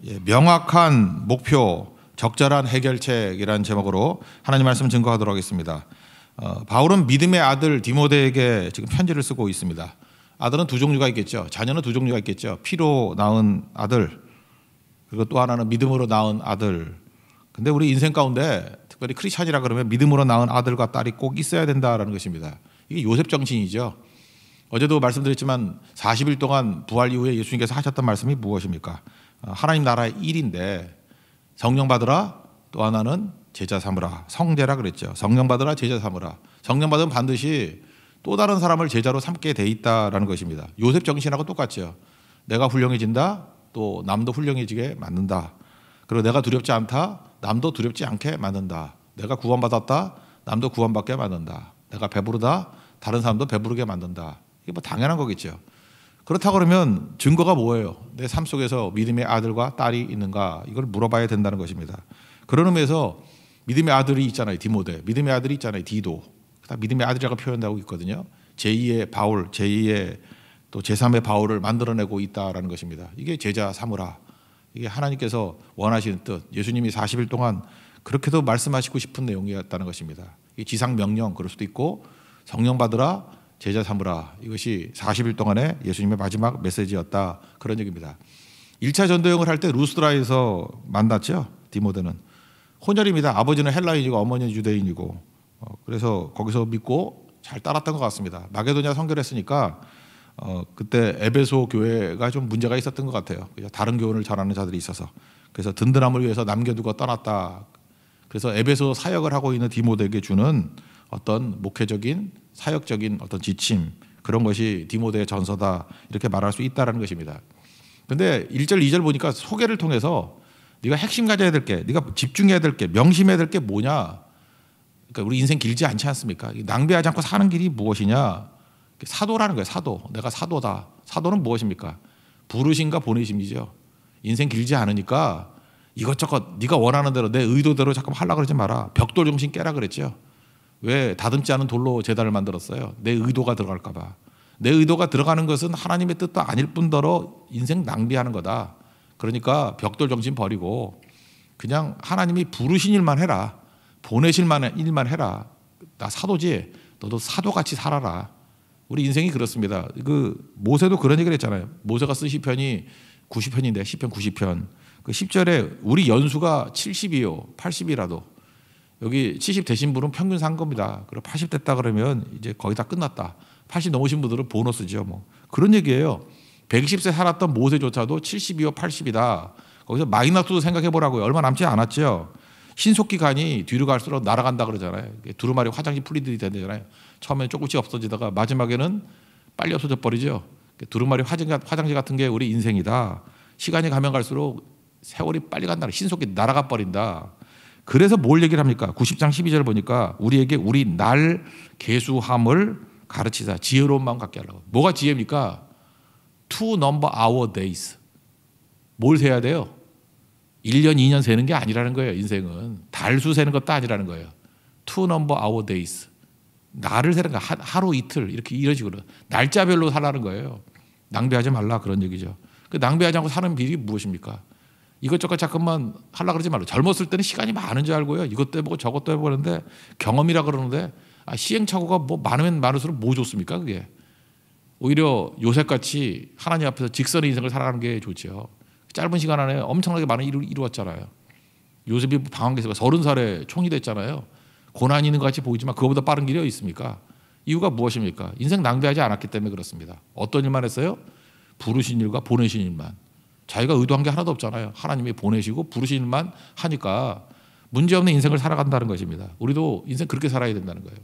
예, 명확한 목표, 적절한 해결책이라는 제목으로 하나님 말씀 증거하도록 하겠습니다. 바울은 믿음의 아들 디모데에게 지금 편지를 쓰고 있습니다. 아들은 두 종류가 있겠죠. 자녀는 두 종류가 있겠죠. 피로 낳은 아들, 그리고 또 하나는 믿음으로 낳은 아들. 근데 우리 인생 가운데 특별히 크리스찬이라 그러면 믿음으로 낳은 아들과 딸이 꼭 있어야 된다라는 것입니다. 이게 요셉 정신이죠. 어제도 말씀드렸지만 40일 동안 부활 이후에 예수님께서 하셨던 말씀이 무엇입니까? 하나님 나라의 일인데 성령 받으라, 또 하나는 제자 삼으라. 성제라 그랬죠. 성령 받으라, 제자 삼으라. 성령 받으면 반드시 또 다른 사람을 제자로 삼게 돼 있다라는 것입니다. 요셉 정신하고 똑같죠. 내가 훌륭해진다, 또 남도 훌륭해지게 만든다. 그리고 내가 두렵지 않다, 남도 두렵지 않게 만든다. 내가 구원받았다, 남도 구원받게 만든다. 내가 배부르다, 다른 사람도 배부르게 만든다. 이게 뭐 당연한 거겠죠. 그렇다고 그러면 증거가 뭐예요? 내 삶 속에서 믿음의 아들과 딸이 있는가? 이걸 물어봐야 된다는 것입니다. 그런 의미에서 믿음의 아들이 있잖아요. 디모데. 믿음의 아들이 있잖아요. 디도. 믿음의 아들이라고 표현하고 있거든요. 제2의 바울, 제2의 또 제3의 바울을 만들어내고 있다라는 것입니다. 이게 제자 삼으라. 이게 하나님께서 원하시는 뜻. 예수님이 40일 동안 그렇게도 말씀하시고 싶은 내용이었다는 것입니다. 이 지상 명령 그럴 수도 있고 성령 받으라, 제자 삼으라. 이것이 40일 동안의 예수님의 마지막 메시지였다. 그런 얘기입니다. 1차 전도여행을 할 때 루스드라에서 만났죠. 디모데는. 혼혈입니다. 아버지는 헬라인이고 어머니는 유대인이고. 그래서 거기서 믿고 잘 따랐던 것 같습니다. 마게도냐 선교를 했으니까 그때 에베소 교회가 좀 문제가 있었던 것 같아요. 다른 교훈을 전하는 자들이 있어서. 그래서 든든함을 위해서 남겨두고 떠났다. 그래서 에베소 사역을 하고 있는 디모데에게 주는 어떤 목회적인 사역적인 어떤 지침, 그런 것이 디모데의 전서다, 이렇게 말할 수 있다는 것입니다. 그런데 1절 2절 보니까 소개를 통해서 네가 핵심 가져야 될 게, 네가 집중해야 될 게, 명심해야 될 게 뭐냐. 그러니까 우리 인생 길지 않지 않습니까? 낭비하지 않고 사는 길이 무엇이냐. 사도라는 거예요. 사도. 내가 사도다. 사도는 무엇입니까? 부르심과 보내심이죠. 인생 길지 않으니까 이것저것 네가 원하는 대로 내 의도대로 잠깐 하려고 그러지 마라. 벽돌 정신 깨라 그랬죠. 왜 다듬지 않은 돌로 제단을 만들었어요? 내 의도가 들어갈까 봐. 내 의도가 들어가는 것은 하나님의 뜻도 아닐 뿐더러 인생 낭비하는 거다. 그러니까 벽돌 정신 버리고 그냥 하나님이 부르신 일만 해라. 보내실 만한 일만 해라. 나 사도지. 너도 사도같이 살아라. 우리 인생이 그렇습니다. 그 모세도 그런 얘기를 했잖아요. 모세가 쓴 시편이 90편인데 시편 90편. 그 10절에 우리 연수가 70이요. 80이라도 여기 70 되신 분은 평균 산 겁니다. 그리고 80 됐다 그러면 이제 거의 다 끝났다. 80 넘으신 분들은 보너스죠. 뭐 그런 얘기예요. 120세 살았던 모세조차도 70이요 80이다. 거기서 마이너스도 생각해 보라고요. 얼마 남지 않았죠. 신속기 간이 뒤로 갈수록 날아간다 그러잖아요. 두루마리 화장지 풀리들이 되잖아요. 처음엔 조금씩 없어지다가 마지막에는 빨리 없어져 버리죠. 두루마리 화장지 같은 게 우리 인생이다. 시간이 가면 갈수록 세월이 빨리 간다. 신속히 날아가 버린다. 그래서 뭘 얘기를 합니까? 90장 12절 보니까 우리에게 우리 날 계수함을 가르치자. 지혜로운 마음 갖게 하려고. 뭐가 지혜입니까? To number our days. 뭘 세야 돼요? 1년, 2년 세는 게 아니라는 거예요. 인생은. 달수 세는 것도 아니라는 거예요. To number our days. 날을 세는 거 하루 이틀 이렇게 이런 식으로 날짜별로 살라는 거예요. 낭비하지 말라 그런 얘기죠. 그 낭비하지 않고 사는 비밀이 무엇입니까? 이것저것 잠깐만 하려고 그러지 말고. 젊었을 때는 시간이 많은 줄 알고요. 이것도 해보고 저것도 해보는데 경험이라 그러는데 시행착오가 뭐 많으면 많을수록 뭐 좋습니까 그게. 오히려 요셉같이 하나님 앞에서 직선의 인생을 살아가는 게 좋죠. 짧은 시간 안에 엄청나게 많은 일을 이루었잖아요. 요셉이 방황에서 30살에 총이 됐잖아요. 고난이 있는 것 같이 보이지만 그거보다 빠른 길이 어디 있습니까? 이유가 무엇입니까? 인생 낭비하지 않았기 때문에 그렇습니다. 어떤 일만 했어요? 부르신 일과 보내신 일만. 자기가 의도한 게 하나도 없잖아요. 하나님이 보내시고 부르신 일만 하니까 문제없는 인생을 살아간다는 것입니다. 우리도 인생 그렇게 살아야 된다는 거예요.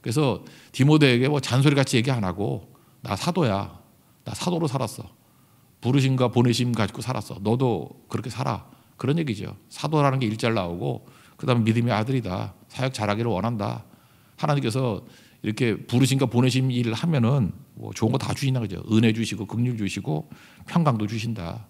그래서 디모데에게 뭐 잔소리같이 얘기 안 하고 나 사도야. 나 사도로 살았어. 부르심과 보내심 가지고 살았어. 너도 그렇게 살아. 그런 얘기죠. 사도라는 게 일절 나오고 그다음에 믿음의 아들이다. 사역 잘하기를 원한다. 하나님께서 이렇게 부르심과 보내심 일을 하면은 뭐 좋은 거 다 주신다는 거죠. 은혜 주시고 긍휼 주시고 평강도 주신다.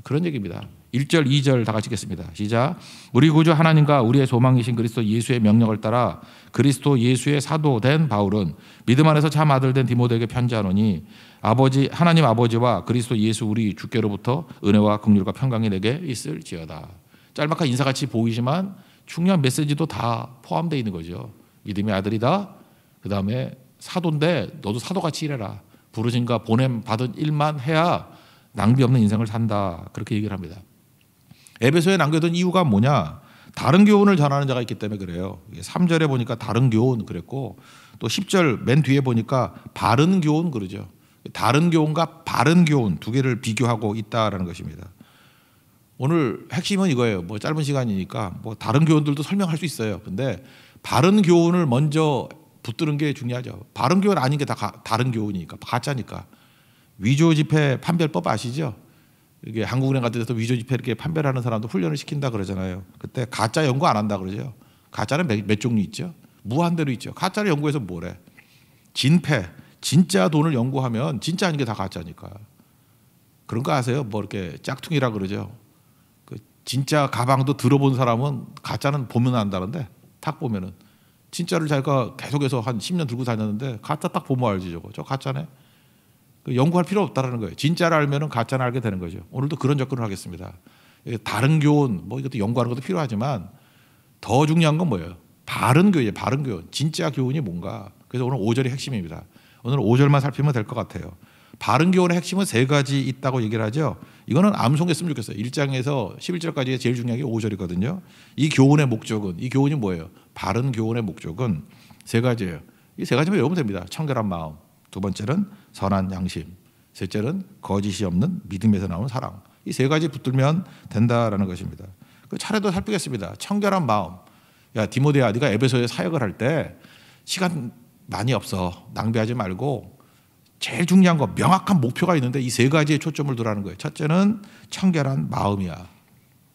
그런 얘기입니다. 1절 2절 다 같이 읽겠습니다. 시작. 우리 구주 하나님과 우리의 소망이신 그리스도 예수의 명령을 따라 그리스도 예수의 사도 된 바울은 믿음 안에서 참 아들 된 디모데에게 편지하노니 하나님 아버지와 그리스도 예수 우리 주께로부터 은혜와 긍휼과 평강이 내게 있을지어다. 짤막한 인사같이 보이지만 중요한 메시지도 다 포함되어 있는 거죠. 믿음의 아들이다. 그 다음에 사도인데 너도 사도같이 일해라. 부르심과 보냄 받은 일만 해야 낭비 없는 인생을 산다. 그렇게 얘기를 합니다. 에베소에 남겨둔 이유가 뭐냐? 다른 교훈을 전하는 자가 있기 때문에 그래요. 3절에 보니까 다른 교훈 그랬고 또 10절 맨 뒤에 보니까 바른 교훈 그러죠. 다른 교훈과 바른 교훈 두 개를 비교하고 있다라는 것입니다. 오늘 핵심은 이거예요. 뭐 짧은 시간이니까 뭐 다른 교훈들도 설명할 수 있어요. 근데 바른 교훈을 먼저 붙드는 게 중요하죠. 바른 교훈 아닌 게 다 다른 교훈이니까 가짜니까. 위조지폐 판별법 아시죠? 이게 한국은행 같은 데서 위조지폐 이렇게 판별하는 사람도 훈련을 시킨다 그러잖아요. 그때 가짜 연구 안 한다 그러죠. 가짜는 몇 종류 있죠. 무한대로 있죠. 가짜를 연구해서 뭐래? 진폐, 진짜 돈을 연구하면 진짜 아닌 게 다 가짜니까. 그런 거 아세요? 뭐 이렇게 짝퉁이라 그러죠. 그 진짜 가방도 들어본 사람은 가짜는 보면 안다는데 딱 보면은 진짜를 자기가 계속해서 한 10년 들고 다녔는데 가짜 딱 보면 알지 저거. 저 가짜네. 연구할 필요 없다라는 거예요. 진짜를 알면은 가짜를 알게 되는 거죠. 오늘도 그런 접근을 하겠습니다. 다른 교훈, 뭐 이것도 연구하는 것도 필요하지만 더 중요한 건 뭐예요? 바른 교훈이에요. 바른 교훈. 진짜 교훈이 뭔가. 그래서 오늘 5절이 핵심입니다. 오늘 5절만 살피면 될 것 같아요. 바른 교훈의 핵심은 세 가지 있다고 얘기를 하죠. 이거는 암송했으면 좋겠어요. 1장에서 11절까지 제일 중요한 게 5절이거든요. 이 교훈의 목적은, 이 교훈이 뭐예요? 바른 교훈의 목적은 세 가지예요. 이 세 가지만 외우면 됩니다. 청결한 마음. 두 번째는 선한 양심, 셋째는 거짓이 없는 믿음에서 나오는 사랑. 이 세 가지 붙들면 된다라는 것입니다. 그 차례도 살피겠습니다. 청결한 마음. 야 디모데야, 네가 에베소에 사역을 할 때 시간 많이 없어. 낭비하지 말고 제일 중요한 거 명확한 목표가 있는데 이 세 가지에 초점을 두라는 거예요. 첫째는 청결한 마음이야.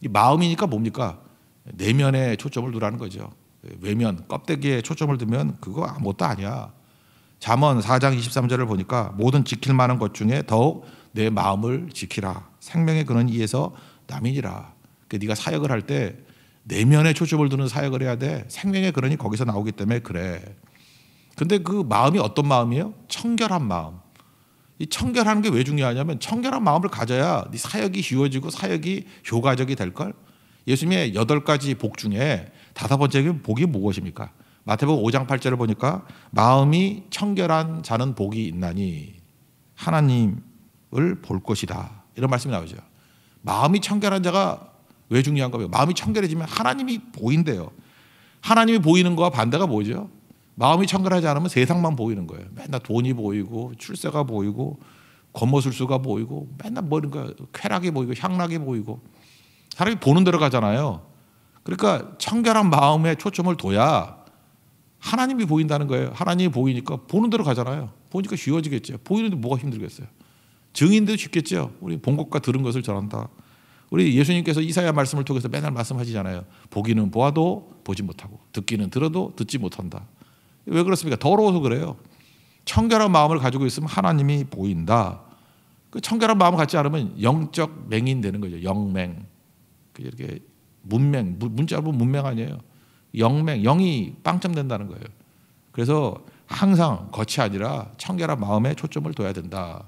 이 마음이니까 뭡니까? 내면에 초점을 두라는 거죠. 외면, 껍데기에 초점을 두면 그거 아무것도 아니야. 잠언 4장 23절을 보니까 모든 지킬 만한 것 중에 더욱 내 마음을 지키라. 생명의 근원 이에서 남이니라. 그러니까 네가 사역을 할 때 내면에 초점을 두는 사역을 해야 돼. 생명의 근원이 거기서 나오기 때문에 그래. 근데 그 마음이 어떤 마음이에요? 청결한 마음. 이 청결하는 게 왜 중요하냐면 청결한 마음을 가져야 네 사역이 쉬워지고 사역이 효과적이 될걸. 예수님의 8가지 복 중에 5번째 복이 무엇입니까? 마태복음 5장 8절을 보니까 마음이 청결한 자는 복이 있나니 하나님을 볼 것이다. 이런 말씀이 나오죠. 마음이 청결한 자가 왜 중요한 거예요? 마음이 청결해지면 하나님이 보인대요. 하나님이 보이는 거와 반대가 뭐죠? 마음이 청결하지 않으면 세상만 보이는 거예요. 맨날 돈이 보이고 출세가 보이고 권모술수가 보이고 맨날 뭐 이런 거 쾌락이 보이고 향락이 보이고 사람이 보는 대로 가잖아요. 그러니까 청결한 마음에 초점을 둬야 하나님이 보인다는 거예요. 하나님이 보이니까 보는 대로 가잖아요. 보니까 쉬워지겠죠. 보이는데 뭐가 힘들겠어요. 증인도 쉽겠죠. 우리 본 것과 들은 것을 전한다. 우리 예수님께서 이사야 말씀을 통해서 맨날 말씀하시잖아요. 보기는 보아도 보지 못하고 듣기는 들어도 듣지 못한다. 왜 그렇습니까? 더러워서 그래요. 청결한 마음을 가지고 있으면 하나님이 보인다. 그 청결한 마음을 갖지 않으면 영적 맹인 되는 거죠. 영맹. 이렇게 문맹, 문자로 보면 문맹 아니에요. 영맹, 영이 빵점된다는 거예요. 그래서 항상 겉이 아니라 청결한 마음에 초점을 둬야 된다.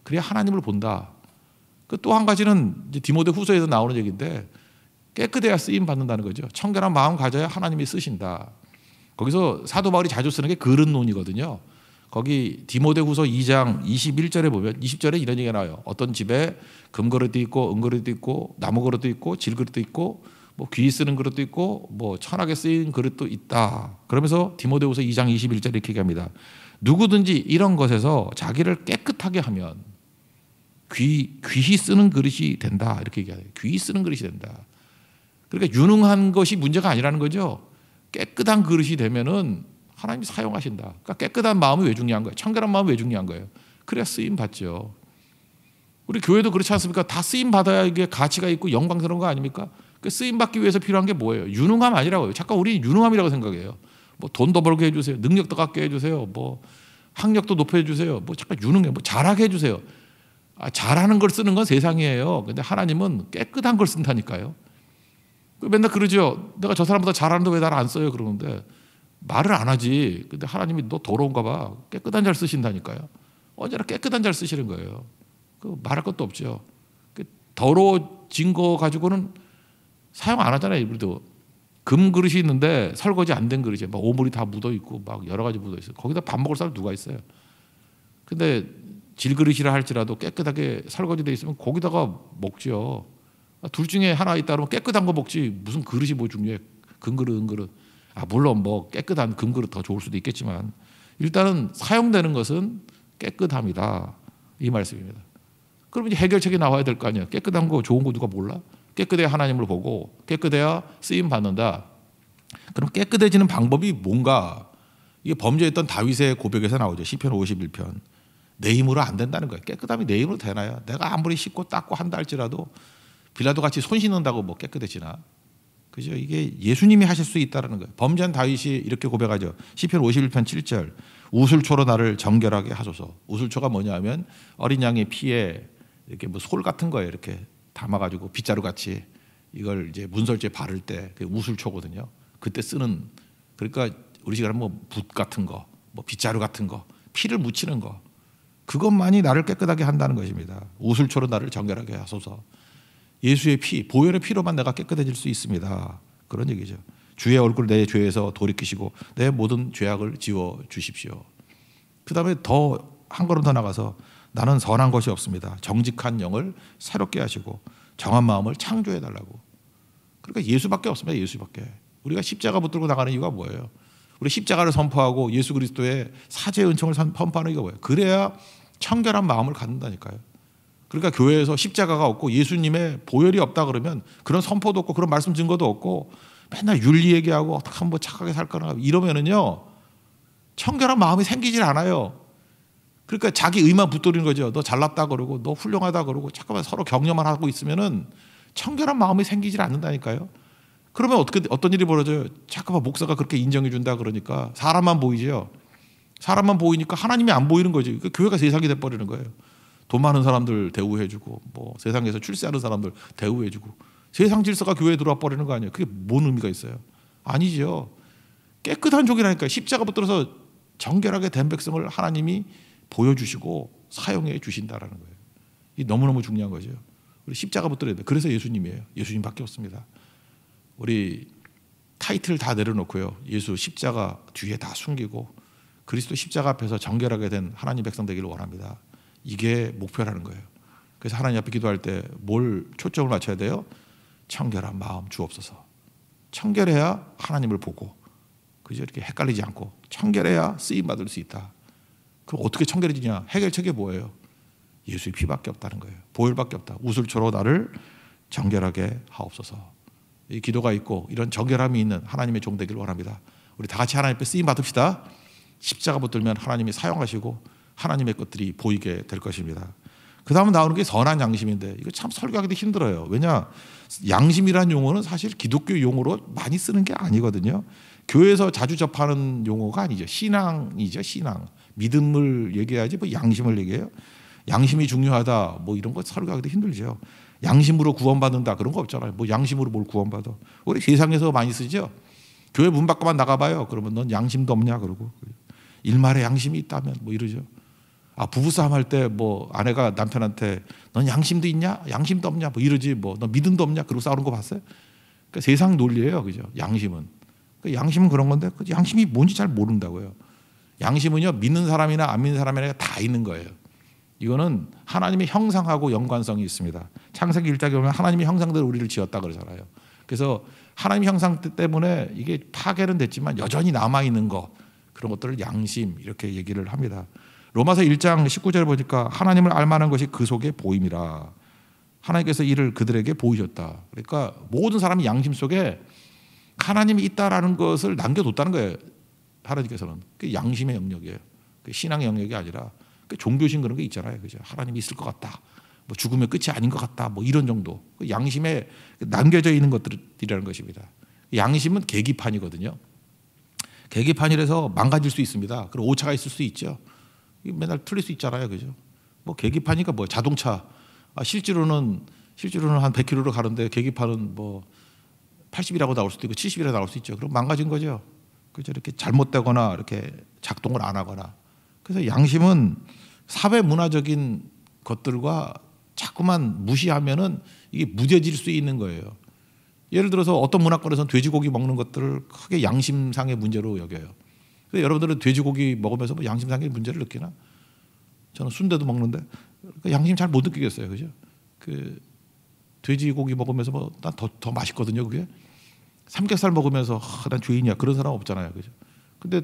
그래야 하나님을 본다. 그 또 한 가지는 이제 디모데 후서에서 나오는 얘기인데 깨끗해야 쓰임 받는다는 거죠. 청결한 마음 가져야 하나님이 쓰신다. 거기서 사도 바울이 자주 쓰는 게 그릇론이거든요. 거기 디모데 후서 2장 21절에 보면 20절에 이런 얘기가 나와요. 어떤 집에 금그릇도 있고 은그릇도 있고 나무그릇도 있고 질그릇도 있고 뭐 귀 쓰는 그릇도 있고 뭐 천하게 쓰인 그릇도 있다. 그러면서 디모데 후서 2장 21절에 이렇게 얘기합니다. 누구든지 이런 것에서 자기를 깨끗하게 하면 귀히 쓰는 그릇이 된다. 이렇게 얘기해요. 귀히 쓰는 그릇이 된다. 그러니까 유능한 것이 문제가 아니라는 거죠. 깨끗한 그릇이 되면은 하나님이 사용하신다. 그러니까 깨끗한 마음이 왜 중요한 거예요? 청결한 마음이 왜 중요한 거예요? 그래야 쓰임 받죠. 우리 교회도 그렇지 않습니까? 다 쓰임 받아야 이게 가치가 있고 영광스러운 거 아닙니까? 그 쓰임 받기 위해서 필요한 게 뭐예요? 유능함 아니라고요. 잠깐 우리 유능함이라고 생각해요. 뭐 돈도 벌게 해주세요. 능력도 갖게 해주세요. 뭐 학력도 높여주세요. 뭐 잠깐 유능해. 뭐 잘하게 해주세요. 잘하는 걸 쓰는 건 세상이에요. 근데 하나님은 깨끗한 걸 쓴다니까요. 맨날 그러죠. 내가 저 사람보다 잘하는데 왜 나를 안 써요? 그러는데 말을 안 하지. 근데 하나님이 너 더러운가 봐. 깨끗한 잘 쓰신다니까요. 언제나 깨끗한 잘 쓰시는 거예요. 말할 것도 없죠. 더러워진 거 가지고는 사용 안 하잖아요. 우리도 금 그릇이 있는데 설거지 안 된 그릇이 막 오물이 다 묻어 있고 막 여러 가지 묻어 있어요. 거기다 밥 먹을 사람 누가 있어요? 근데 질그릇이라 할지라도 깨끗하게 설거지돼 있으면 거기다가 먹죠. 둘 중에 하나 있다 그러면 깨끗한 거 먹지 무슨 그릇이 뭐 중요해. 금그릇 은그릇. 물론 뭐 깨끗한 금그릇 더 좋을 수도 있겠지만 일단은 사용되는 것은 깨끗함이다 이 말씀입니다. 그럼 이제 해결책이 나와야 될 거 아니에요. 깨끗한 거 좋은 거 누가 몰라? 깨끗해야 하나님을 보고 깨끗해야 쓰임 받는다. 그럼 깨끗해지는 방법이 뭔가? 이게 범죄했던 다윗의 고백에서 나오죠. 시편 51편. 내 힘으로 안 된다는 거예요. 깨끗함이 내 힘으로 되나요? 내가 아무리 씻고 닦고 한다 할지라도 빌라도 같이 손 씻는다고 뭐 깨끗해지나? 그죠? 이게 예수님이 하실 수 있다는 거예요. 범죄한 다윗이 이렇게 고백하죠. 시편 51편 7절. 우슬초로 나를 정결하게 하소서. 우슬초가 뭐냐면 어린 양의 피에 이렇게 뭐 솔 같은 거예요. 이렇게 담아가지고 빗자루 같이 이걸 이제 문설주에 바를 때 그게 우슬초거든요. 그때 쓰는 그러니까 우리 시간에 뭐 붓 같은 거, 뭐 빗자루 같은 거, 피를 묻히는 거 그것만이 나를 깨끗하게 한다는 것입니다. 우슬초로 나를 정결하게 하소서. 예수의 피, 보혈의 피로만 내가 깨끗해질 수 있습니다. 그런 얘기죠. 주의 얼굴 내 죄에서 돌이키시고 내 모든 죄악을 지워 주십시오. 그 다음에 더 한 걸음 더 나가서 나는 선한 것이 없습니다. 정직한 영을 새롭게 하시고 정한 마음을 창조해 달라고. 그러니까 예수밖에 없습니다. 예수밖에. 우리가 십자가 붙들고 나가는 이유가 뭐예요? 우리 십자가를 선포하고 예수 그리스도의 사죄의 은총을 선포하는 이유가 뭐예요? 그래야 청결한 마음을 갖는다니까요. 그러니까 교회에서 십자가가 없고 예수님의 보혈이 없다 그러면 그런 선포도 없고 그런 말씀 증거도 없고 맨날 윤리 얘기하고 어떻게 하면 뭐 착하게 살거나 이러면은요 청결한 마음이 생기질 않아요. 그러니까 자기 의만 붙들리는 거죠. 너 잘났다 그러고 너 훌륭하다 그러고 잠깐만 서로 격려만 하고 있으면은 청결한 마음이 생기질 않는다니까요. 그러면 어떤 일이 벌어져요? 잠깐만 목사가 그렇게 인정해 준다 그러니까 사람만 보이죠. 사람만 보이니까 하나님이 안 보이는 거죠. 그러니까 교회가 세상이 돼 버리는 거예요. 돈 많은 사람들 대우해주고 뭐 세상에서 출세하는 사람들 대우해주고 세상 질서가 교회에 들어와 버리는 거 아니에요. 그게 뭔 의미가 있어요? 아니죠. 깨끗한 종이라니까 십자가 붙들어서 정결하게 된 백성을 하나님이 보여주시고 사용해 주신다라는 거예요. 이 너무너무 중요한 거죠. 우리 십자가 붙들어야 돼. 그래서 예수님이에요. 예수님밖에 없습니다. 우리 타이틀 다 내려놓고요. 예수 십자가 뒤에 다 숨기고 그리스도 십자가 앞에서 정결하게 된 하나님 백성 되기를 원합니다. 이게 목표라는 거예요. 그래서 하나님 앞에 기도할 때 뭘 초점을 맞춰야 돼요? 청결한 마음 주옵소서. 청결해야 하나님을 보고 그죠? 이렇게 헷갈리지 않고 청결해야 쓰임 받을 수 있다. 그럼 어떻게 청결해지냐? 해결책이 뭐예요? 예수의 피밖에 없다는 거예요. 보혈밖에 없다. 우슬초로 나를 정결하게 하옵소서. 이 기도가 있고 이런 정결함이 있는 하나님의 종 되기를 원합니다. 우리 다 같이 하나님 앞에 쓰임 받읍시다. 십자가 붙들면 하나님이 사용하시고 하나님의 것들이 보이게 될 것입니다. 그 다음에 나오는 게 선한 양심인데 이거 참 설교하기도 힘들어요. 왜냐? 양심이라는 용어는 사실 기독교 용어로 많이 쓰는 게 아니거든요. 교회에서 자주 접하는 용어가 아니죠. 신앙이죠. 신앙. 믿음을 얘기해야지 뭐 양심을 얘기해요. 양심이 중요하다 뭐 이런 거 설교하기도 힘들죠. 양심으로 구원받는다 그런 거 없잖아요. 뭐 양심으로 뭘 구원받아. 우리 세상에서 많이 쓰죠. 교회 문 밖만 나가봐요. 그러면 넌 양심도 없냐 그러고 일말에 양심이 있다면 뭐 이러죠. 부부싸움 할 때 뭐 아내가 남편한테 넌 양심도 있냐? 양심도 없냐? 뭐 이러지 뭐 너 믿음도 없냐? 그러고 싸우는 거 봤어요? 그러니까 세상 논리예요. 그죠? 양심은. 그러니까 양심은 그런 건데 그 양심이 뭔지 잘 모른다고요. 양심은요 믿는 사람이나 안 믿는 사람이나 다 있는 거예요. 이거는 하나님의 형상하고 연관성이 있습니다. 창세기 1장에 보면 하나님의 형상대로 우리를 지었다 그러잖아요. 그래서 하나님의 형상 때문에 이게 파괴는 됐지만 여전히 남아있는 거 그런 것들을 양심 이렇게 얘기를 합니다. 로마서 1장 19절에 보니까 하나님을 알만한 것이 그 속에 보임이라. 하나님께서 이를 그들에게 보이셨다. 그러니까 모든 사람이 양심 속에 하나님이 있다라는 것을 남겨뒀다는 거예요. 하나님께서는 그게 양심의 영역이에요. 신앙의 영역이 아니라 종교심 그런 게 있잖아요. 그죠? 하나님이 있을 것 같다. 뭐 죽으면 끝이 아닌 것 같다. 뭐 이런 정도. 양심에 남겨져 있는 것들이라는 것입니다. 양심은 계기판이거든요. 계기판이라서 망가질 수 있습니다. 그리고 오차가 있을 수 있죠. 맨날 틀릴 수 있잖아요. 그죠? 뭐 계기판이니까 뭐 자동차 실제로는 한 100km로 가는데 계기판은 뭐 80이라고 나올 수도 있고 70이라고 나올 수 있죠. 그럼 망가진 거죠. 그죠? 이렇게 잘못되거나 이렇게 작동을 안 하거나. 그래서 양심은 사회 문화적인 것들과 자꾸만 무시하면은 이게 무뎌질 수 있는 거예요. 예를 들어서 어떤 문화권에서는 돼지고기 먹는 것들을 크게 양심상의 문제로 여겨요. 그래서 여러분들은 돼지고기 먹으면서 뭐 양심상의 문제를 느끼나? 저는 순대도 먹는데 양심 잘 못 느끼겠어요, 그죠? 그 돼지고기 먹으면서 뭐 난 더 맛있거든요, 그게. 삼겹살 먹으면서 난 죄인이야 그런 사람 없잖아요, 그죠? 근데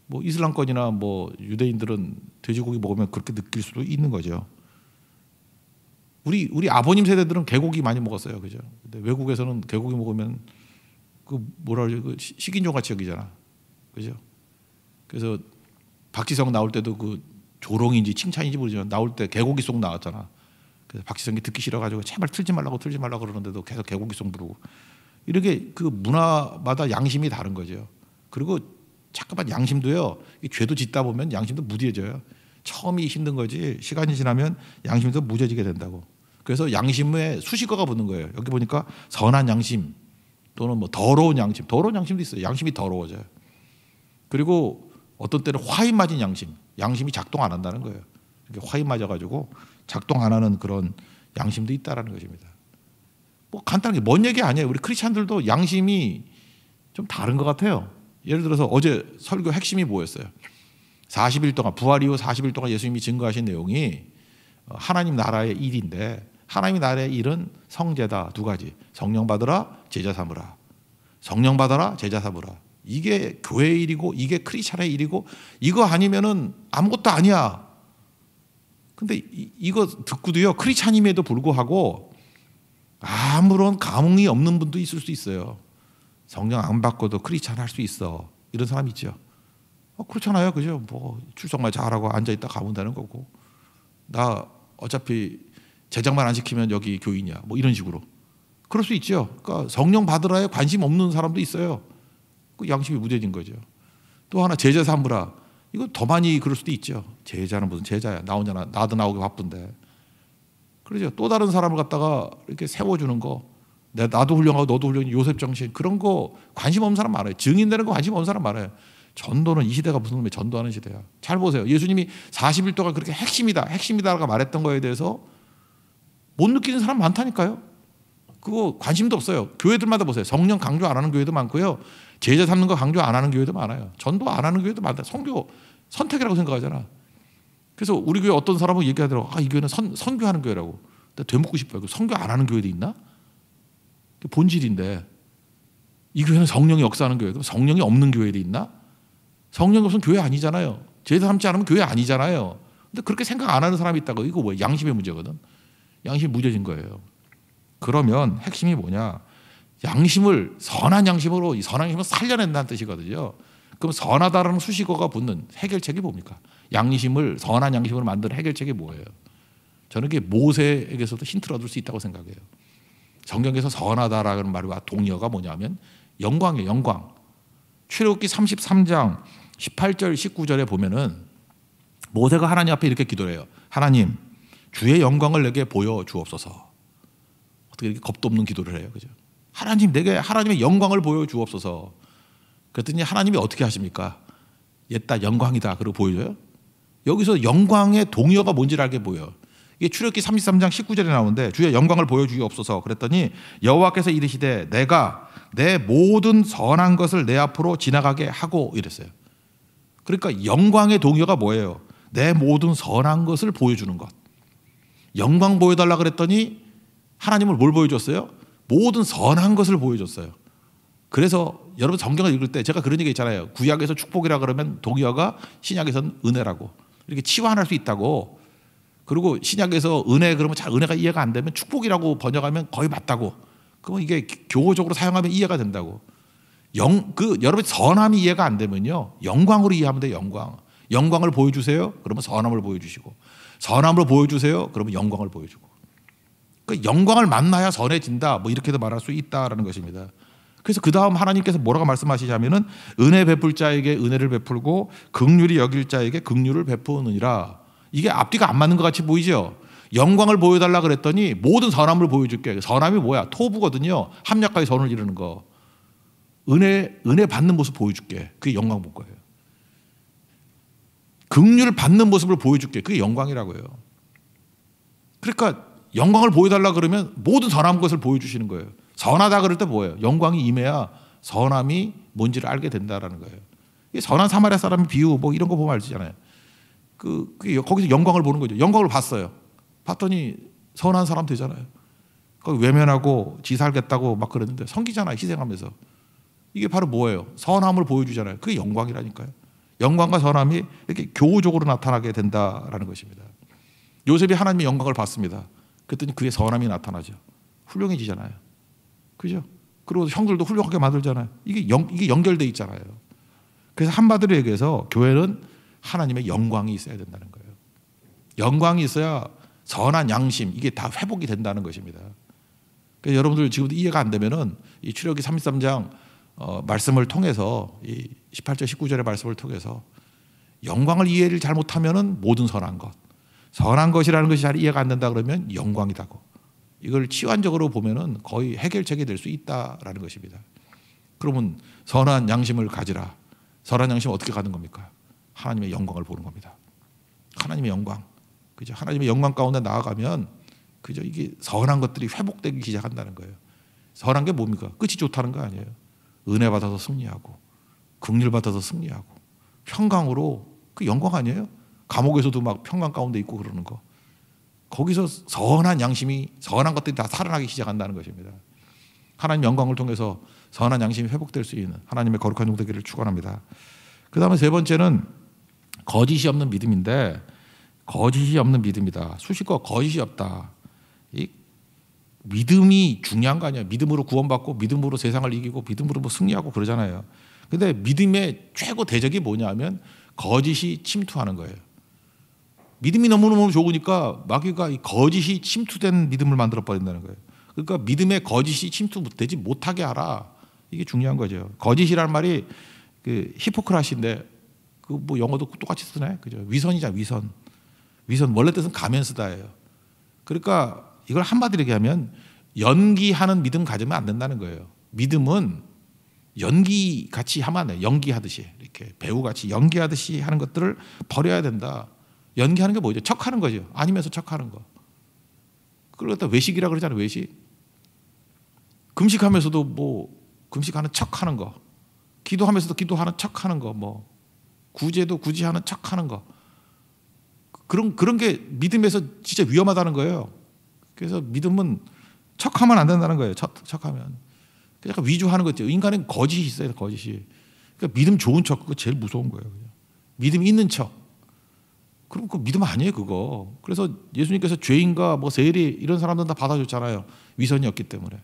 뭐 이슬람권이나 뭐 유대인들은 돼지고기 먹으면 그렇게 느낄 수도 있는 거죠. 우리 아버님 세대들은 개고기 많이 먹었어요, 그죠? 근데 외국에서는 개고기 먹으면 그 뭐라 그러지, 그 식인종 같이 여기잖아, 그죠? 그래서 박지성 나올 때도 그 조롱인지 칭찬인지 모르지만 나올 때 개고기송 나왔잖아. 그래서 박지성이 듣기 싫어가지고 제발 틀지 말라고 그러는데도 계속 개고기송 부르고. 이렇게 그 문화마다 양심이 다른 거죠. 그리고 잠깐만 양심도요, 죄도 짓다 보면 양심도 무뎌져요. 처음이 힘든 거지 시간이 지나면 양심도 무뎌지게 된다고. 그래서 양심에 수식어가 붙는 거예요. 여기 보니까 선한 양심 또는 뭐 더러운 양심도 있어요. 양심이 더러워져요. 그리고 어떤 때는 화인 맞은 양심이 작동 안 한다는 거예요. 이렇게 화인 맞아가지고 작동 안 하는 그런 양심도 있다라는 것입니다. 뭐 간단하게 먼 얘기 아니에요. 우리 크리스찬들도 양심이 좀 다른 것 같아요. 예를 들어서 어제 설교 핵심이 뭐였어요? 40일 동안 부활 이후 40일 동안 예수님이 증거하신 내용이 하나님 나라의 일인데, 하나님 나라의 일은 성제다. 두 가지. 성령 받으라, 제자 삼으라. 성령 받아라, 제자 삼으라. 이게 교회의 일이고 이게 크리스찬의 일이고, 이거 아니면은 아무것도 아니야. 근데 이거 듣고도요, 크리스찬임에도 불구하고 아무런 감흥이 없는 분도 있을 수 있어요. 성령 안 받고도 크리스찬 할 수 있어. 이런 사람 있죠. 그렇잖아요, 그죠? 뭐 출석만 잘하고 앉아 있다 가면 되는 거고, 나 어차피 제장만 안 시키면 여기 교인이야. 뭐 이런 식으로. 그럴 수 있죠. 그러니까 성령 받으라에 관심 없는 사람도 있어요. 그 양심이 무뎌진 거죠. 또 하나 제자 삼으라. 이거 더 많이 그럴 수도 있죠. 제자는 무슨 제자야. 나 혼자 나도 나오기 바쁜데. 그러죠. 또 다른 사람을 갖다가 이렇게 세워주는 거, 나도 훌륭하고 너도 훌륭해, 요셉 정신, 그런 거 관심 없는 사람 많아요. 증인되는 거 관심 없는 사람 많아요. 전도는 이 시대가 무슨 놈의 전도하는 시대야. 잘 보세요. 예수님이 40일 동안 그렇게 핵심이다라고 말했던 거에 대해서 못 느끼는 사람 많다니까요. 그거 관심도 없어요. 교회들마다 보세요. 성령 강조 안 하는 교회도 많고요. 제자 삼는 거 강조 안 하는 교회도 많아요. 전도 안 하는 교회도 많다. 선교 선택이라고 생각하잖아. 그래서 우리 교회 어떤 사람은 얘기하더라고. 이 교회는 선교하는 교회라고. 근데 되묻고 싶어요. 선교 안 하는 교회도 있나? 본질인데 이 교회는 성령이 역사하는 교회고 성령이 없는 교회도 있나? 성령이 없으면 교회 아니잖아요. 제자 삼지 않으면 교회 아니잖아요. 근데 그렇게 생각 안 하는 사람이 있다고. 이거 뭐야? 양심의 문제거든. 양심이 무뎌진 거예요. 그러면 핵심이 뭐냐? 양심을 선한 양심으로, 이 선한 양심을 살려낸다는 뜻이거든요. 그럼 선하다라는 수식어가 붙는 해결책이 뭡니까? 양심을 선한 양심으로 만드는 해결책이 뭐예요? 저는 그게 모세에게서도 힌트를 얻을 수 있다고 생각해요. 성경에서 선하다라는 말과 동의어가 뭐냐면 영광이에요. 영광. 출애굽기 33장 18절 19절에 보면은 모세가 하나님 앞에 이렇게 기도를 해요. 하나님, 주의 영광을 내게 보여주옵소서. 어떻게 이렇게 겁도 없는 기도를 해요, 그죠? 하나님, 내게 하나님의 영광을 보여주옵소서. 그랬더니 하나님이 어떻게 하십니까? 옛다 영광이다. 그러고 보여줘요. 여기서 영광의 동의어가 뭔지를 알게 보여요. 이게 출애굽기 33장 19절에 나오는데 주의 영광을 보여주옵소서. 그랬더니 여호와께서 이르시되 내가 내 모든 선한 것을 내 앞으로 지나가게 하고 이랬어요. 그러니까 영광의 동의어가 뭐예요? 내 모든 선한 것을 보여주는 것. 영광 보여달라 그랬더니 하나님을 뭘 보여줬어요? 모든 선한 것을 보여줬어요. 그래서 여러분 성경을 읽을 때 제가 그런 얘기 있잖아요. 구약에서 축복이라 그러면 동의어가 신약에서는 은혜라고. 이렇게 치환할 수 있다고. 그리고 신약에서 은혜 그러면 잘 은혜가 이해가 안 되면 축복이라고 번역하면 거의 맞다고. 그러면 이게 교호적으로 사용하면 이해가 된다고. 여러분 선함이 이해가 안 되면요, 영광으로 이해하면 돼요. 영광을 보여주세요. 그러면 선함을 보여주시고, 선함을 보여주세요. 그러면 영광을 보여주고. 그러니까 영광을 만나야 선해진다. 뭐 이렇게도 말할 수 있다라는 것입니다. 그래서 그 다음 하나님께서 뭐라고 말씀하시냐면은 은혜 베풀 자에게 은혜를 베풀고 긍휼히 여길 자에게 긍휼을 베푸느니라. 이게 앞뒤가 안 맞는 것 같이 보이죠. 영광을 보여달라 그랬더니 모든 선함을 보여줄게. 선함이 뭐야? 토부거든요. 합력하게 선을 이루는 거. 은혜 받는 모습 보여줄게. 그게 영광 볼 거예요. 긍휼을 받는 모습을 보여줄게. 그게 영광이라고요. 그러니까 영광을 보여달라 그러면 모든 선한 것을 보여주시는 거예요. 선하다 그럴 때 뭐예요? 영광이 임해야 선함이 뭔지를 알게 된다라는 거예요. 선한 사마리아 사람의 비유 뭐 이런 거 보면 알잖아요. 거기서 영광을 보는 거죠. 영광을 봤어요. 봤더니 선한 사람 되잖아요. 거기 외면하고 지 살겠다고 막 그랬는데 섬기잖아요. 희생하면서. 이게 바로 뭐예요? 선함을 보여주잖아요. 그게 영광이라니까요. 영광과 선함이 이렇게 교우적으로 나타나게 된다라는 것입니다. 요셉이 하나님의 영광을 봤습니다. 그랬더니 그의 선함이 나타나죠. 훌륭해지잖아요. 그죠? 그리고 형들도 훌륭하게 만들잖아요. 이게 연결돼 있잖아요. 그래서 한마디로 얘기해서 교회는 하나님의 영광이 있어야 된다는 거예요. 영광이 있어야 선한 양심 이게 다 회복이 된다는 것입니다. 그래서 여러분들 지금도 이해가 안 되면은 이 출애굽기 33장 말씀을 통해서 이 18절 19절의 말씀을 통해서 영광을 이해를 잘못하면은 모든 선한 것이라는 것이 잘 이해가 안 된다 그러면 영광이다고. 이걸 치환적으로 보면은 거의 해결책이 될 수 있다라는 것입니다. 그러면 선한 양심을 가지라. 선한 양심은 어떻게 가는 겁니까? 하나님의 영광을 보는 겁니다. 하나님의 영광. 그죠? 하나님의 영광 가운데 나아가면 그죠? 이게 선한 것들이 회복되기 시작한다는 거예요. 선한 게 뭡니까? 끝이 좋다는 거 아니에요. 은혜 받아서 승리하고 긍휼 받아서 승리하고 평강으로 그 영광 아니에요? 감옥에서도 막 평강 가운데 있고 그러는 거. 거기서 선한 양심이 선한 것들이 다 살아나기 시작한다는 것입니다. 하나님 영광을 통해서 선한 양심이 회복될 수 있는 하나님의 거룩한 종 되기를 축원합니다. 그다음에 세 번째는 거짓이 없는 믿음인데 거짓이 없는 믿음이다. 수식어 거짓이 없다. 이 믿음이 중요한 거 아니에요. 믿음으로 구원받고 믿음으로 세상을 이기고 믿음으로 뭐 승리하고 그러잖아요. 근데 믿음의 최고 대적이 뭐냐면 거짓이 침투하는 거예요. 믿음이 너무너무 좋으니까 마귀가 이 거짓이 침투된 믿음을 만들어 버린다는 거예요. 그러니까 믿음의 거짓이 침투되지 못하게 하라. 이게 중요한 거죠. 거짓이라는 말이 그 히포크라시인데 그 뭐 영어도 똑같이 쓰네. 그죠? 위선이잖아, 위선. 위선 원래 뜻은 가면쓰다예요. 그러니까 이걸 한마디로 얘기하면 연기하는 믿음 가지면 안 된다는 거예요. 믿음은 연기 같이 하면 안 돼요. 연기하듯이 이렇게 배우같이 연기하듯이 하는 것들을 버려야 된다. 연기하는 게 뭐죠? 척하는 거죠. 아니면서 척하는 거. 그걸 갖다 외식이라 그러잖아요. 외식. 금식하면서도 뭐 금식하는 척하는 거. 기도하면서도 기도하는 척하는 거. 뭐 구제도 구제하는 척하는 거. 그런 게 믿음에서 진짜 위험하다는 거예요. 그래서 믿음은 척하면 안 된다는 거예요. 척하면. 약간 위조하는 거죠. 인간은 거짓이 있어요. 거짓이. 그러니까 믿음 좋은 척 그거 제일 무서운 거예요. 믿음 있는 척. 그럼 그 믿음 아니에요, 그거. 그래서 예수님께서 죄인과 뭐 세리 이런 사람들은 다 받아줬잖아요. 위선이 없기 때문에.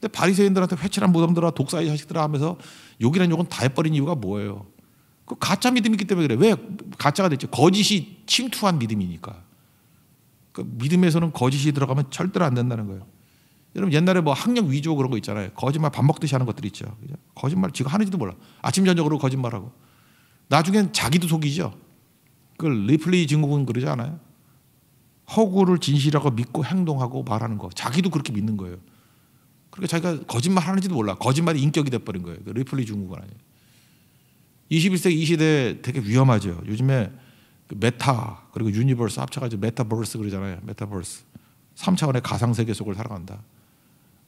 근데 바리새인들한테 회칠한 무덤들아 독사의 자식들아 하면서 욕이란 욕은 다 해버린 이유가 뭐예요? 그 가짜 믿음이기 때문에 그래. 왜 가짜가 됐죠? 거짓이 침투한 믿음이니까. 그 믿음에서는 거짓이 들어가면 절대로 안 된다는 거예요. 여러분 옛날에 뭐 학력 위조 그런 거 있잖아요. 거짓말 밥 먹듯이 하는 것들 있죠. 그죠? 거짓말 지가 하는지도 몰라. 아침 저녁으로 거짓말하고. 나중엔 자기도 속이죠. 그걸 리플리 증후군 그러지 않아요? 허구를 진실하고 믿고 행동하고 말하는 거. 자기도 그렇게 믿는 거예요. 그러니까 자기가 거짓말 하는지도 몰라. 거짓말이 인격이 돼버린 거예요. 그 리플리 증후군 아니에요. 21세기 이 시대에 되게 위험하죠. 요즘에 메타 그리고 유니버스 합쳐가지고 메타버스 그러잖아요. 메타버스. 3차원의 가상세계 속을 살아간다.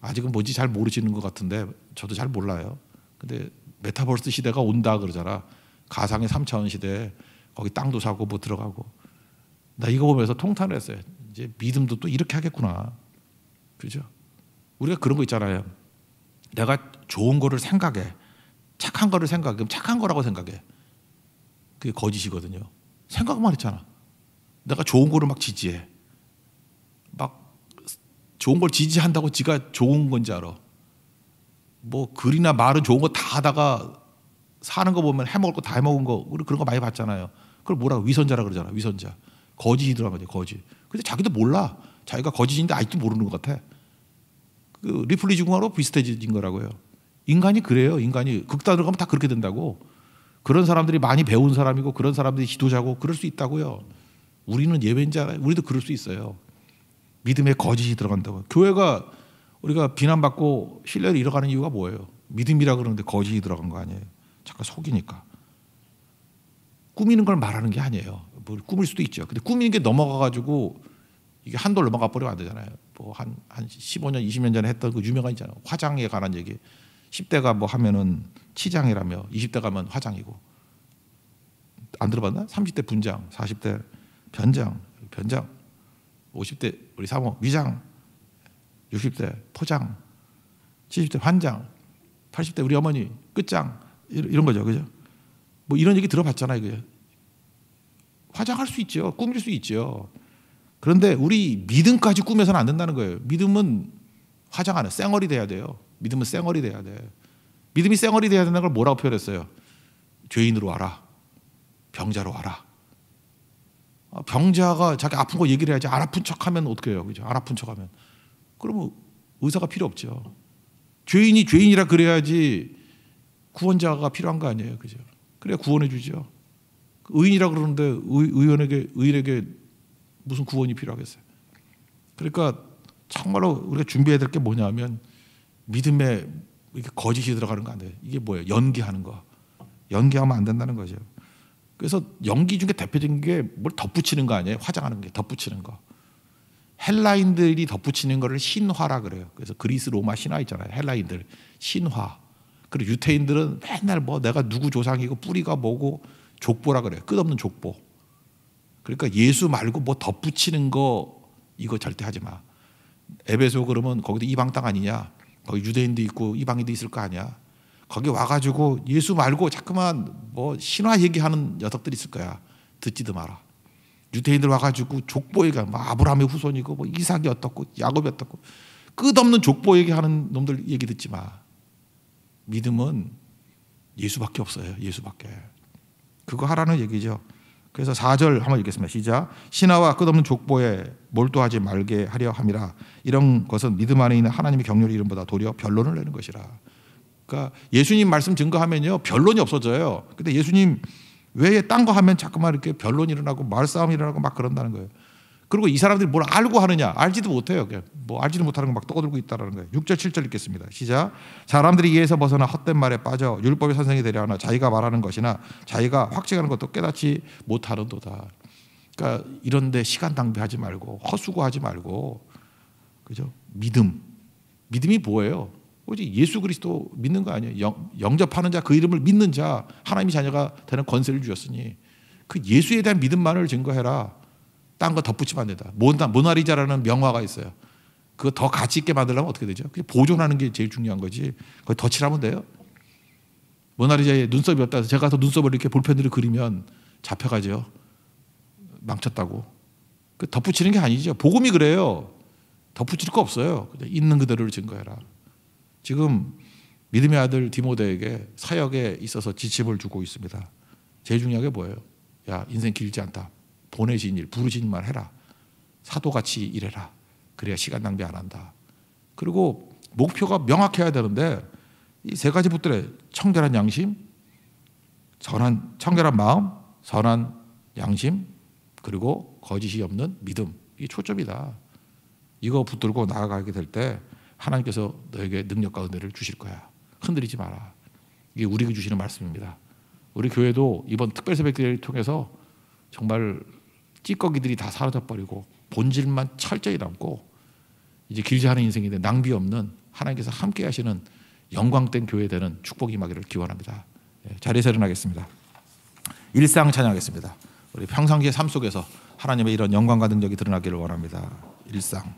아직은 뭔지 잘 모르시는 것 같은데 저도 잘 몰라요. 근데 메타버스 시대가 온다 그러잖아. 가상의 3차원 시대에 거기 땅도 사고 뭐 들어가고. 나 이거 보면서 통탄을 했어요. 이제 믿음도 또 이렇게 하겠구나. 그죠? 우리가 그런 거 있잖아요. 내가 좋은 거를 생각해. 착한 거를 생각해. 그럼 착한 거라고 생각해. 그게 거짓이거든요. 생각만 했잖아. 내가 좋은 거를 막 지지해. 막 좋은 걸 지지한다고 지가 좋은 건지 알아. 뭐 글이나 말은 좋은 거 다 하다가 사는 거 보면 해먹을 거 다 해먹은 거 우리 그런 거 많이 봤잖아요. 그걸 뭐라고 위선자라 그러잖아. 위선자. 거짓이 들어간 거지. 거짓. 근데 자기도 몰라. 자기가 거짓인데 아직도 모르는 것 같아. 그 리플리 증후하고 비슷해진 거라고요. 인간이 그래요. 인간이 극단으로 가면 다 그렇게 된다고. 그런 사람들이 많이 배운 사람이고 그런 사람들이 지도자고 그럴 수 있다고요. 우리는 예외인잖아요. 우리도 그럴 수 있어요. 믿음에 거짓이 들어간다고. 교회가 우리가 비난받고 신뢰를 잃어가는 이유가 뭐예요? 믿음이라 그러는데 거짓이 들어간 거 아니에요. 잠깐 속이니까. 꾸미는 걸 말하는 게 아니에요. 뭐 꾸밀 수도 있죠. 근데 꾸미는 게 넘어가가지고 이게 한돌 넘어가 버리면 안 되잖아요. 뭐 한 15년, 20년 전에 했던 그 유명한 있잖아요. 화장에 관한 얘기. 10대가 뭐 하면은 치장이라며 20대 가면 화장이고. 안 들어봤나? 30대 분장, 40대 변장, 50대 우리 사모 위장, 60대 포장, 70대 환장, 80대 우리 어머니 끝장 이런 거죠, 그죠? 뭐 이런 얘기 들어봤잖아요, 그죠? 화장할 수 있죠, 꾸밀 수 있죠. 그런데 우리 믿음까지 꾸며서는 안 된다는 거예요. 믿음은 화장 안 해, 쌩얼이 돼야 돼요. 믿음은 쌩얼이 돼야 돼. 믿음이 쌩얼이 돼야 된다는 걸 뭐라고 표현했어요? 죄인으로 와라, 병자로 와라. 병자가 자기 아픈 거 얘기를 해야지. 안 아픈 척하면 어떻게 해요, 그죠? 안 아픈 척하면 그러면 의사가 필요 없죠. 죄인이 죄인이라 그래야지 구원자가 필요한 거 아니에요, 그죠? 그래야 구원해 주죠. 의인이라 그러는데 의인에게 무슨 구원이 필요하겠어요? 그러니까 정말로 우리가 준비해야 될 게 뭐냐면 믿음에 이렇게 거짓이 들어가는 거 안 돼요. 이게 뭐예요? 연기하는 거. 연기하면 안 된다는 거죠. 그래서 연기 중에 대표적인 게 뭘 덧붙이는 거 아니에요? 화장하는 게 덧붙이는 거. 헬라인들이 덧붙이는 거를 신화라 그래요. 그래서 그리스 로마 신화 있잖아요. 헬라인들 신화. 그리고 유태인들은 맨날 뭐 내가 누구 조상이고 뿌리가 뭐고 족보라 그래요. 끝없는 족보. 그러니까 예수 말고 뭐 덧붙이는 거 이거 절대 하지 마. 에베소 그러면 거기도 이방 땅 아니냐? 거기 유대인도 있고 이방인도 있을 거 아니야? 거기 와가지고 예수 말고 자꾸만 뭐 신화 얘기하는 녀석들이 있을 거야. 듣지도 마라. 유대인들 와가지고 족보 얘기하면 뭐 아브라함의 후손이고 뭐 이삭이 어떻고 야곱이 어떻고 끝없는 족보 얘기하는 놈들 얘기 듣지 마. 믿음은 예수밖에 없어요. 예수밖에. 그거 하라는 얘기죠. 그래서 4절 한번 읽겠습니다. 시작. 신화와 끝없는 족보에 몰두하지 말게 하려 함이라. 이런 것은 믿음 안에 있는 하나님의 경륜의 이름보다 도리어 변론을 내는 것이라. 그러니까 예수님 말씀 증거하면요 변론이 없어져요. 근데 예수님 외에 딴 거 하면 자꾸만 이렇게 변론이 일어나고 말싸움이 일어나고 막 그런다는 거예요. 그리고 이 사람들이 뭘 알고 하느냐? 알지도 못해요. 뭐 알지도 못하는 거 막 떠들고 있다는 거예요. 6절 7절 읽겠습니다. 시작. 사람들이 이에서 벗어나 헛된 말에 빠져 율법의 선생이 되려 하나 자기가 말하는 것이나 자기가 확증하는 것도 깨닫지 못하는도다. 그러니까 이런데 시간 낭비하지 말고 헛수고하지 말고, 그죠? 믿음이 뭐예요? 오직 예수 그리스도 믿는 거 아니에요. 영접하는 자, 그 이름을 믿는 자, 하나님의 자녀가 되는 권세를 주셨으니 그 예수에 대한 믿음만을 증거해라. 딴 거 덧붙이면 안 된다. 모나리자라는 명화가 있어요. 그거 더 가치 있게 만들려면 어떻게 되죠? 그게 보존하는 게 제일 중요한 거지. 거기 덧칠하면 돼요. 모나리자에 눈썹이 없다 해서 제가 가서 눈썹을 이렇게 볼펜으로 그리면 잡혀가죠. 망쳤다고. 그 덧붙이는 게 아니죠. 복음이 그래요. 덧붙일 거 없어요. 그냥 있는 그대로를 증거해라. 지금 믿음의 아들 디모데에게 사역에 있어서 지침을 주고 있습니다. 제일 중요한 게 뭐예요? 야, 인생 길지 않다. 보내신 일, 부르신 일만 해라. 사도같이 일해라. 그래야 시간 낭비 안 한다. 그리고 목표가 명확해야 되는데 이 세 가지 붙들에 청결한 양심, 청결한 마음, 선한 양심, 그리고 거짓이 없는 믿음. 이게 초점이다. 이거 붙들고 나아가게 될 때 하나님께서 너에게 능력과 은혜를 주실 거야. 흔들리지 마라. 이게 우리에게 주시는 말씀입니다. 우리 교회도 이번 특별 새벽기도를 통해서 정말 찌꺼기들이 다 사라져버리고 본질만 철저히 남고 이제 길지 않은 인생인데 낭비 없는 하나님께서 함께 하시는 영광된 교회 되는 축복이 임하기를 기원합니다. 자리에서 일어나겠습니다. 일상 찬양하겠습니다. 우리 평상시의 삶 속에서 하나님의 이런 영광과 능력이 드러나기를 원합니다. 일상.